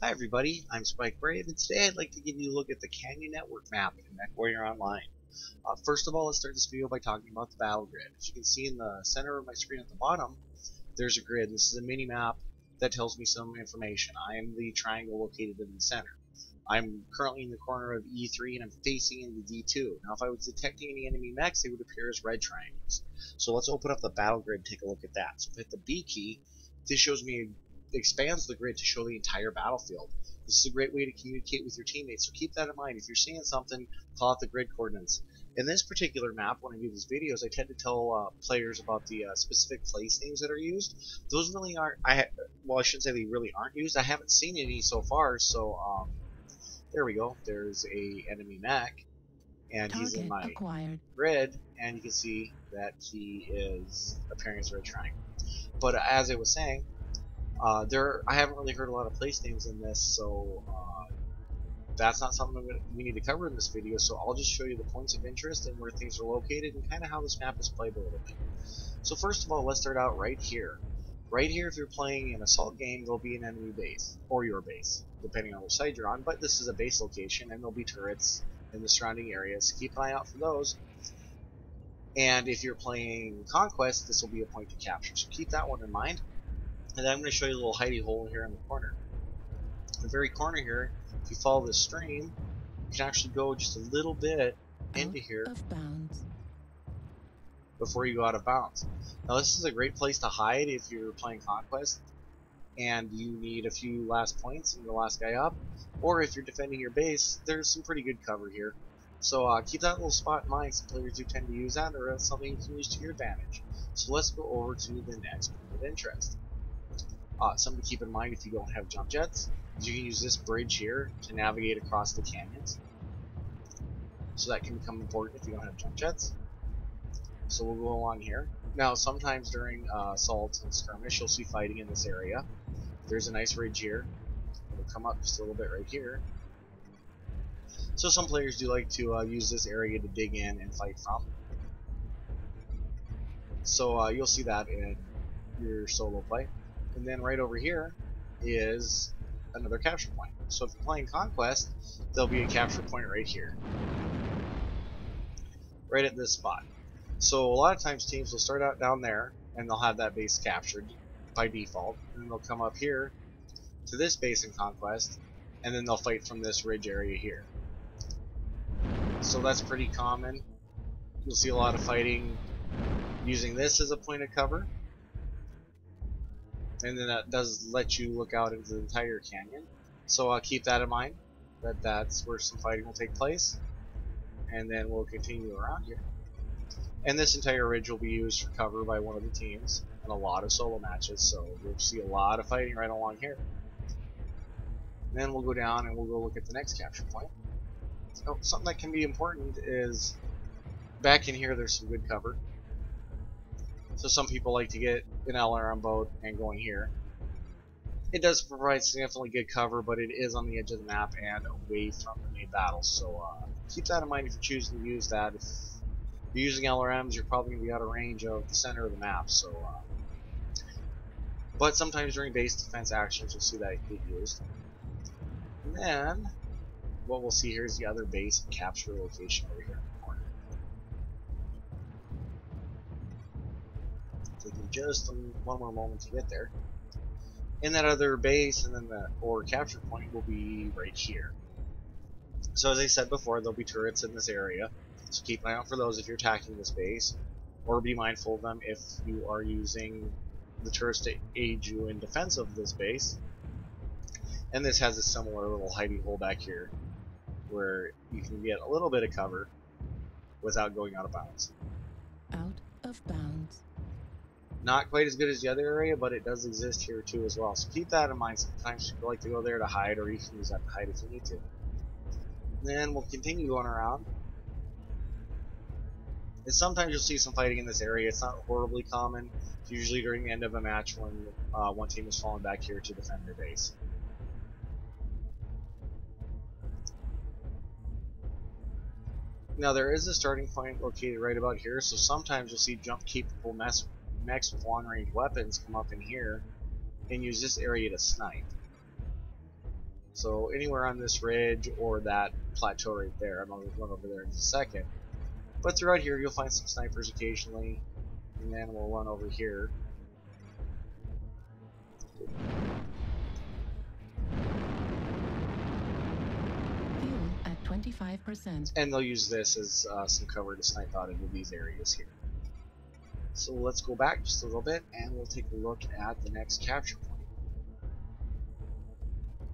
Hi everybody, I'm Spike Brave, and today I'd like to give you a look at the Canyon Network map in Mechwarrior Online. First of all, let's start this video by talking about the battle grid. As you can see in the center of my screen at the bottom, there's a grid. This is a mini map that tells me some information. I am the triangle located in the center. I'm currently in the corner of E3 and I'm facing into D2. Now if I was detecting any enemy mechs, they would appear as red triangles. So let's open up the battle grid and take a look at that. So if I hit the B key, this shows me expands the grid to show the entire battlefield. This is a great way to communicate with your teammates, so keep that in mind. If you're seeing something, call out the grid coordinates. In this particular map, when I do these videos, I tend to tell players about the specific place names that are used. Those really aren't, well, I shouldn't say they really aren't used. I haven't seen any so far, so there we go. There's a enemy mech, and he's in my grid, and you can see that he is appearing as a red triangle. But as I was saying, I haven't really heard a lot of place names in this, so that's not something we need to cover in this video, so I'll just show you the points of interest and where things are located and kind of how this map is played a little bit. So first of all, let's start out right here. Right here, if you're playing an assault game, there'll be an enemy base, or your base, depending on which side you're on, but this is a base location, and there'll be turrets in the surrounding areas, so keep an eye out for those. And if you're playing Conquest, this will be a point to capture, so keep that one in mind. And then I'm going to show you a little hidey hole here in the corner. In the very corner here, if you follow the stream, you can actually go just a little bit into here before you go out of bounds. Now this is a great place to hide if you're playing Conquest and you need a few last points and the last guy up, or if you're defending your base, there's some pretty good cover here. So keep that little spot in mind. Some players do tend to use that, or it's something you can use to your advantage. So let's go over to the next point of interest. Something to keep in mind if you don't have jump jets is you can use this bridge here to navigate across the canyons. So that can become important if you don't have jump jets. So we'll go along here. Now sometimes during assaults and skirmish you'll see fighting in this area. There's a nice ridge here. It'll come up just a little bit right here. So some players do like to use this area to dig in and fight from. So you'll see that in your solo play. And then right over here is another capture point. So if you're playing Conquest, there'll be a capture point right here. Right at this spot. So a lot of times teams will start out down there and they'll have that base captured by default. And then they'll come up here to this base in Conquest, and then they'll fight from this ridge area here. So that's pretty common. You'll see a lot of fighting using this as a point of cover. And then that does let you look out into the entire canyon. So keep that in mind, that that's where some fighting will take place. And then we'll continue around here. And this entire ridge will be used for cover by one of the teams in a lot of solo matches, so we'll see a lot of fighting right along here. And then we'll go down and we'll go look at the next capture point. So something that can be important is back in here there's some good cover. So some people like to get an LRM boat and going here. It does provide significantly good cover, but it is on the edge of the map and away from the main battle. So keep that in mind if you're choosing to use that. If you're using LRMs, you're probably going to be out of range of the center of the map. So, but sometimes during base defense actions, you'll see that get used. And then what we'll see here is the other base and capture location over here. Taking just one more moment to get there. In that other base, and then the or capture point will be right here. So as I said before, there'll be turrets in this area, so keep an eye out for those if you're attacking this base, or be mindful of them if you are using the turrets to aid you in defense of this base. And this has a similar little hidey hole back here, where you can get a little bit of cover without going out of bounds. Out of bounds. Not quite as good as the other area, but it does exist here too as well. So keep that in mind. Sometimes you like to go there to hide, or you can use that to hide if you need to. And then we'll continue going around. And sometimes you'll see some fighting in this area. It's not horribly common. It's usually during the end of a match when one team is falling back here to defend their base. Now there is a starting point located right about here, so sometimes you'll see jump capable mechs with long range weapons come up in here and use this area to snipe. So anywhere on this ridge or that plateau right there. I'm going to run over there in just a second. But throughout here, you'll find some snipers occasionally. And then we'll run over here. Fuel at 25%. And they'll use this as some cover to snipe out into these areas here. So let's go back just a little bit and we'll take a look at the next capture point.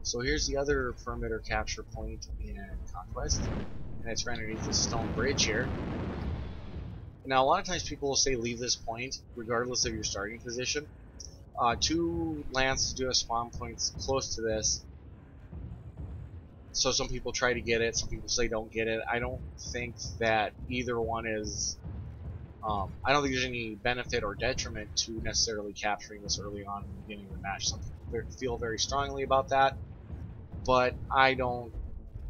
So here's the other perimeter capture point in Conquest, and it's right underneath this stone bridge here. Now a lot of times people will say leave this point regardless of your starting position. Two lances do have spawn points close to this, so some people try to get it, some people say don't get it. I don't think that either one is I don't think there's any benefit or detriment to necessarily capturing this early on in the beginning of the match. Some people feel very strongly about that, but I don't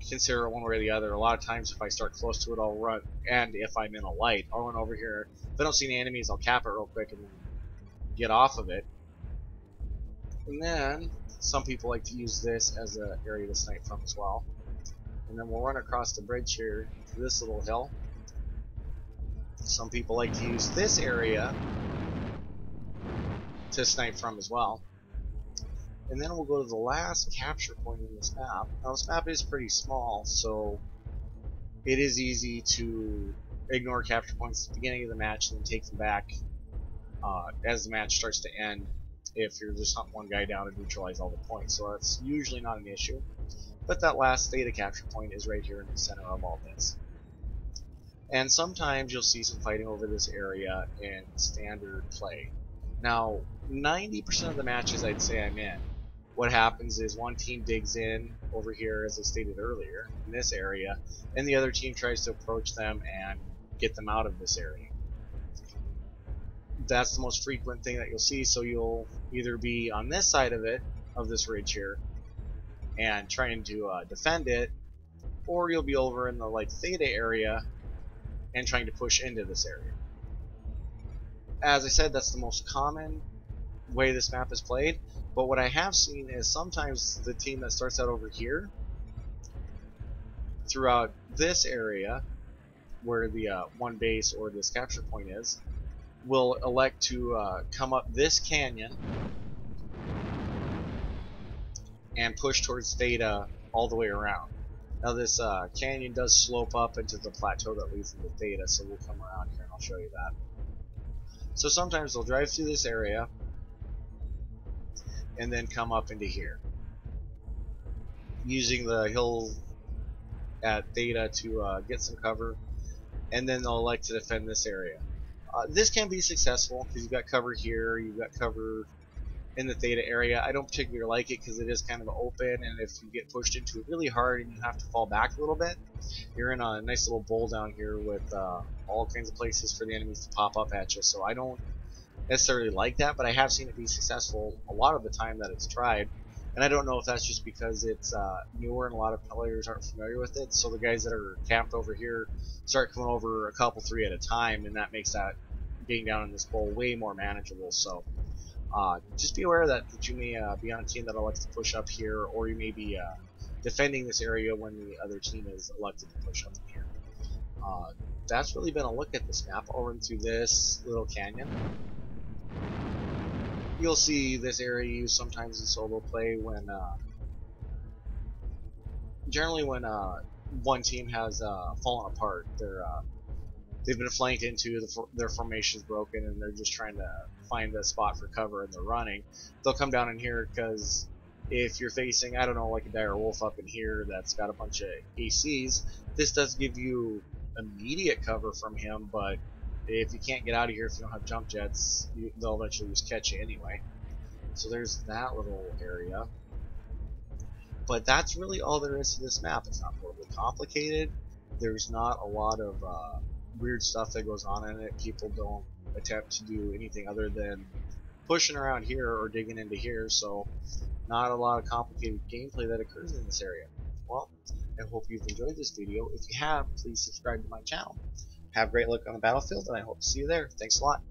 consider it one way or the other. A lot of times if I start close to it, I'll run, and if I'm in a light, I'll run over here. If I don't see any enemies, I'll cap it real quick and then get off of it. And then some people like to use this as an area to snipe from as well. And then we'll run across the bridge here to this little hill. Some people like to use this area to snipe from as well. And then we'll go to the last capture point in this map. Now this map is pretty small, so it is easy to ignore capture points at the beginning of the match and then take them back as the match starts to end if you're just hunting one guy down and neutralize all the points. So that's usually not an issue. But that last theta capture point is right here in the center of all this. And sometimes you'll see some fighting over this area in standard play. Now, 90% of the matches I'd say I'm in, what happens is one team digs in over here, as I stated earlier, in this area, and the other team tries to approach them and get them out of this area. That's the most frequent thing that you'll see, so you'll either be on this side of it, of this ridge here, and trying to defend it, or you'll be over in the like theta area and trying to push into this area. As I said, that's the most common way this map is played, but what I have seen is sometimes the team that starts out over here throughout this area where the one base or this capture point is will elect to come up this canyon and push towards theta all the way around. Now this canyon does slope up into the plateau that leads into theta, so we'll come around here and I'll show you that. So sometimes they'll drive through this area and then come up into here, using the hill at theta to get some cover, and then they'll elect to defend this area. This can be successful because you've got cover here, you've got cover in the theta area. I don't particularly like it because it is kind of open, and if you get pushed into it really hard and you have to fall back a little bit, you're in a nice little bowl down here with all kinds of places for the enemies to pop up at you. So I don't necessarily like that, but I have seen it be successful a lot of the time that it's tried. And I don't know if that's just because it's newer and a lot of players aren't familiar with it, so the guys that are camped over here start coming over a couple, three at a time, and that makes that being down in this bowl way more manageable. So just be aware that you may be on a team that elects to push up here, or you may be defending this area when the other team is elected to push up here. That's really been a look at this map. I'll run through this little canyon. You'll see this area used sometimes in solo play when generally when one team has fallen apart. They've been flanked into, their formation's broken, and they're just trying to find a spot for cover, and they're running. They'll come down in here because if you're facing, I don't know, like a dire wolf up in here that's got a bunch of ACs, this does give you immediate cover from him, but if you can't get out of here, if you don't have jump jets, they'll eventually just catch you anyway. So there's that little area. But that's really all there is to this map. It's not horribly complicated. There's not a lot of weird stuff that goes on in it. People don't attempt to do anything other than pushing around here or digging into here, so not a lot of complicated gameplay that occurs in this area. Well, I hope you've enjoyed this video. If you have, please subscribe to my channel. Have great luck on the battlefield, and I hope to see you there. Thanks a lot.